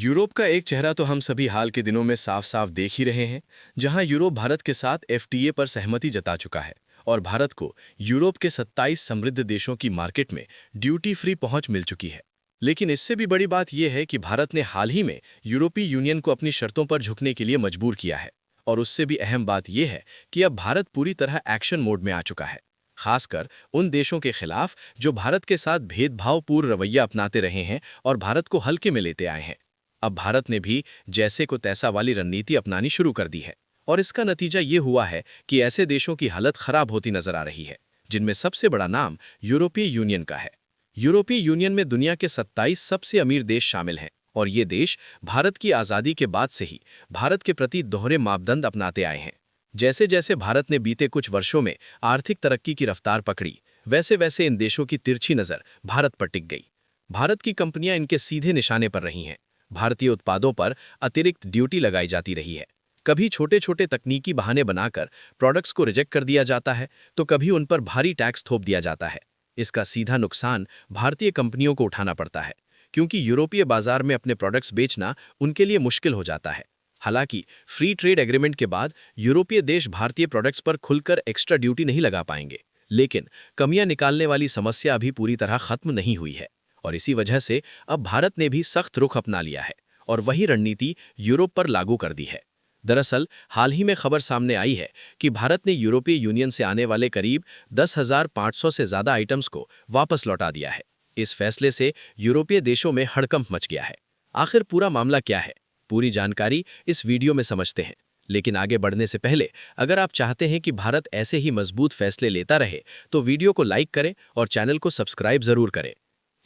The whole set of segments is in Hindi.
यूरोप का एक चेहरा तो हम सभी हाल के दिनों में साफ साफ देख ही रहे हैं, जहां यूरोप भारत के साथ एफटीए पर सहमति जता चुका है और भारत को यूरोप के 27 समृद्ध देशों की मार्केट में ड्यूटी फ्री पहुंच मिल चुकी है। लेकिन इससे भी बड़ी बात यह है कि भारत ने हाल ही में यूरोपीय यूनियन को अपनी शर्तों पर झुकने के लिए मजबूर किया है। और उससे भी अहम बात यह है कि अब भारत पूरी तरह एक्शन मोड में आ चुका है, खासकर उन देशों के खिलाफ जो भारत के साथ भेदभावपूर्ण रवैया अपनाते रहे हैं और भारत को हल्के में लेते आए हैं। अब भारत ने भी जैसे को तैसा वाली रणनीति अपनानी शुरू कर दी है और इसका नतीजा ये हुआ है कि ऐसे देशों की हालत खराब होती नजर आ रही है, जिनमें सबसे बड़ा नाम यूरोपीय यूनियन का है। यूरोपीय यूनियन में दुनिया के 27 सबसे अमीर देश शामिल हैं और ये देश भारत की आज़ादी के बाद से ही भारत के प्रति दोहरे मापदंड अपनाते आए हैं। जैसे जैसे भारत ने बीते कुछ वर्षों में आर्थिक तरक्की की रफ्तार पकड़ी, वैसे वैसे इन देशों की तिरछी नज़र भारत पर टिक गई। भारत की कंपनियां इनके सीधे निशाने पर रही हैं। भारतीय उत्पादों पर अतिरिक्त ड्यूटी लगाई जाती रही है। कभी छोटे छोटे तकनीकी बहाने बनाकर प्रोडक्ट्स को रिजेक्ट कर दिया जाता है, तो कभी उन पर भारी टैक्स थोप दिया जाता है। इसका सीधा नुकसान भारतीय कंपनियों को उठाना पड़ता है, क्योंकि यूरोपीय बाजार में अपने प्रोडक्ट्स बेचना उनके लिए मुश्किल हो जाता है। हालांकि फ्री ट्रेड एग्रीमेंट के बाद यूरोपीय देश भारतीय प्रोडक्ट्स पर खुलकर एक्स्ट्रा ड्यूटी नहीं लगा पाएंगे, लेकिन कमियां निकालने वाली समस्या अभी पूरी तरह खत्म नहीं हुई है और इसी वजह से अब भारत ने भी सख्त रुख अपना लिया है और वही रणनीति यूरोप पर लागू कर दी है। दरअसल हाल ही में खबर सामने आई है कि भारत ने यूरोपीय यूनियन से आने वाले करीब 10,500 से ज़्यादा आइटम्स को वापस लौटा दिया है। इस फैसले से यूरोपीय देशों में हड़कंप मच गया है। आखिर पूरा मामला क्या है, पूरी जानकारी इस वीडियो में समझते हैं। लेकिन आगे बढ़ने से पहले अगर आप चाहते हैं कि भारत ऐसे ही मजबूत फैसले लेता रहे, तो वीडियो को लाइक करें और चैनल को सब्सक्राइब जरूर करें।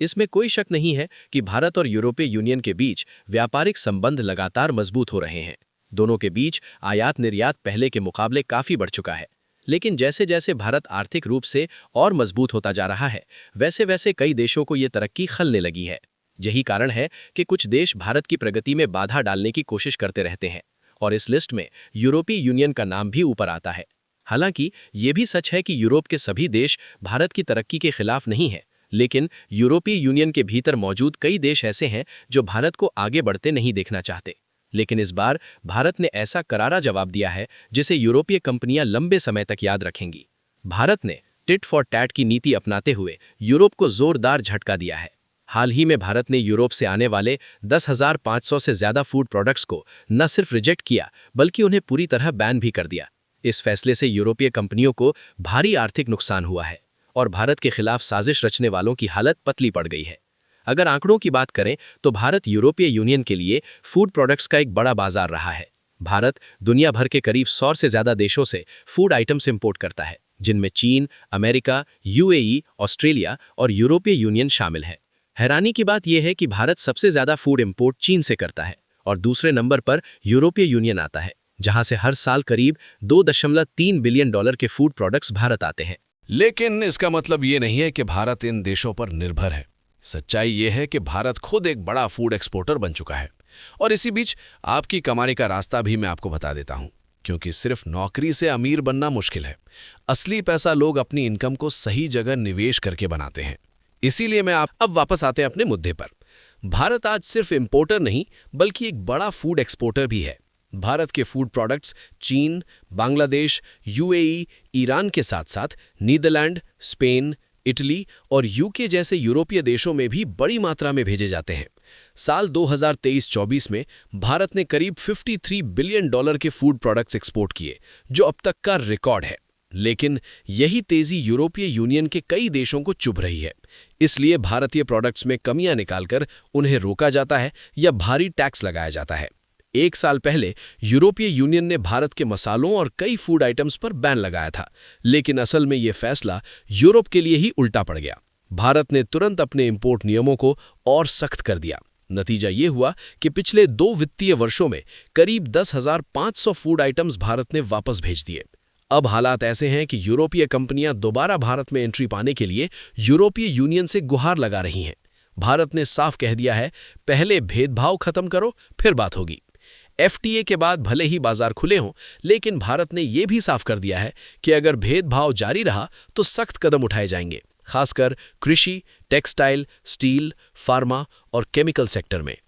इसमें कोई शक नहीं है कि भारत और यूरोपीय यूनियन के बीच व्यापारिक संबंध लगातार मजबूत हो रहे हैं। दोनों के बीच आयात निर्यात पहले के मुकाबले काफी बढ़ चुका है। लेकिन जैसे जैसे भारत आर्थिक रूप से और मजबूत होता जा रहा है, वैसे वैसे कई देशों को ये तरक्की खलने लगी है। यही कारण है कि कुछ देश भारत की प्रगति में बाधा डालने की कोशिश करते रहते हैं और इस लिस्ट में यूरोपीय यूनियन का नाम भी ऊपर आता है। हालांकि ये भी सच है कि यूरोप के सभी देश भारत की तरक्की के खिलाफ नहीं है, लेकिन यूरोपीय यूनियन के भीतर मौजूद कई देश ऐसे हैं जो भारत को आगे बढ़ते नहीं देखना चाहते। लेकिन इस बार भारत ने ऐसा करारा जवाब दिया है जिसे यूरोपीय कंपनियां लंबे समय तक याद रखेंगी। भारत ने टिट फॉर टैट की नीति अपनाते हुए यूरोप को जोरदार झटका दिया है। हाल ही में भारत ने यूरोप से आने वाले 10,500 से ज़्यादा फूड प्रोडक्ट्स को न सिर्फ रिजेक्ट किया, बल्कि उन्हें पूरी तरह बैन भी कर दिया। इस फैसले से यूरोपीय कंपनियों को भारी आर्थिक नुकसान हुआ है और भारत के खिलाफ साजिश रचने वालों की हालत पतली पड़ गई है। अगर आंकड़ों की बात करें तो भारत यूरोपीय यूनियन के लिए फूड प्रोडक्ट्स का एक बड़ा बाजार रहा है। भारत दुनिया भर के करीब 100 से ज़्यादा देशों से फूड आइटम्स इंपोर्ट करता है, जिनमें चीन, अमेरिका, यूएई, ऑस्ट्रेलिया और यूरोपीय यूनियन शामिल है। हैरानी की बात यह है कि भारत सबसे ज़्यादा फूड इंपोर्ट चीन से करता है और दूसरे नंबर पर यूरोपीय यूनियन आता है, जहां से हर साल करीब $2.3 बिलियन के फूड प्रोडक्ट्स भारत आते हैं। लेकिन इसका मतलब ये नहीं है कि भारत इन देशों पर निर्भर है। सच्चाई ये है कि भारत खुद एक बड़ा फूड एक्सपोर्टर बन चुका है और इसी बीच आपकी कमाई का रास्ता भी मैं आपको बता देता हूं, क्योंकि सिर्फ नौकरी से अमीर बनना मुश्किल है। असली पैसा लोग अपनी इनकम को सही जगह निवेश करके बनाते हैं। इसीलिए मैं अब वापस आते हैं अपने मुद्दे पर। भारत आज सिर्फ इंपोर्टर नहीं, बल्कि एक बड़ा फूड एक्सपोर्टर भी है। भारत के फूड प्रोडक्ट्स चीन, बांग्लादेश, यूएई, ईरान के साथ साथ नीदरलैंड, स्पेन, इटली और यूके जैसे यूरोपीय देशों में भी बड़ी मात्रा में भेजे जाते हैं। साल 2023-24 में भारत ने करीब $53 बिलियन के फूड प्रोडक्ट्स एक्सपोर्ट किए, जो अब तक का रिकॉर्ड है। लेकिन यही तेजी यूरोपीय यूनियन के कई देशों को चुभ रही है। इसलिए भारतीय प्रोडक्ट्स में कमियां निकालकर उन्हें रोका जाता है या भारी टैक्स लगाया जाता है। 1 साल पहले यूरोपीय यूनियन ने भारत के मसालों और कई फूड आइटम्स पर बैन लगाया था, लेकिन असल में ये फैसला यूरोप के लिए ही उल्टा पड़ गया। भारत ने तुरंत अपने इंपोर्ट नियमों को और सख्त कर दिया। नतीजा ये हुआ कि पिछले 2 वित्तीय वर्षों में करीब 10,500 फूड आइटम्स भारत ने वापस भेज दिए। अब हालात ऐसे हैं कि यूरोपीय कंपनियां दोबारा भारत में एंट्री पाने के लिए यूरोपीय यूनियन से गुहार लगा रही हैं। भारत ने साफ कह दिया है, पहले भेदभाव खत्म करो, फिर बात होगी। एफटीए के बाद भले ही बाजार खुले हों, लेकिन भारत ने यह भी साफ कर दिया है कि अगर भेदभाव जारी रहा तो सख्त कदम उठाए जाएंगे, खासकर कृषि, टेक्सटाइल, स्टील, फार्मा और केमिकल सेक्टर में।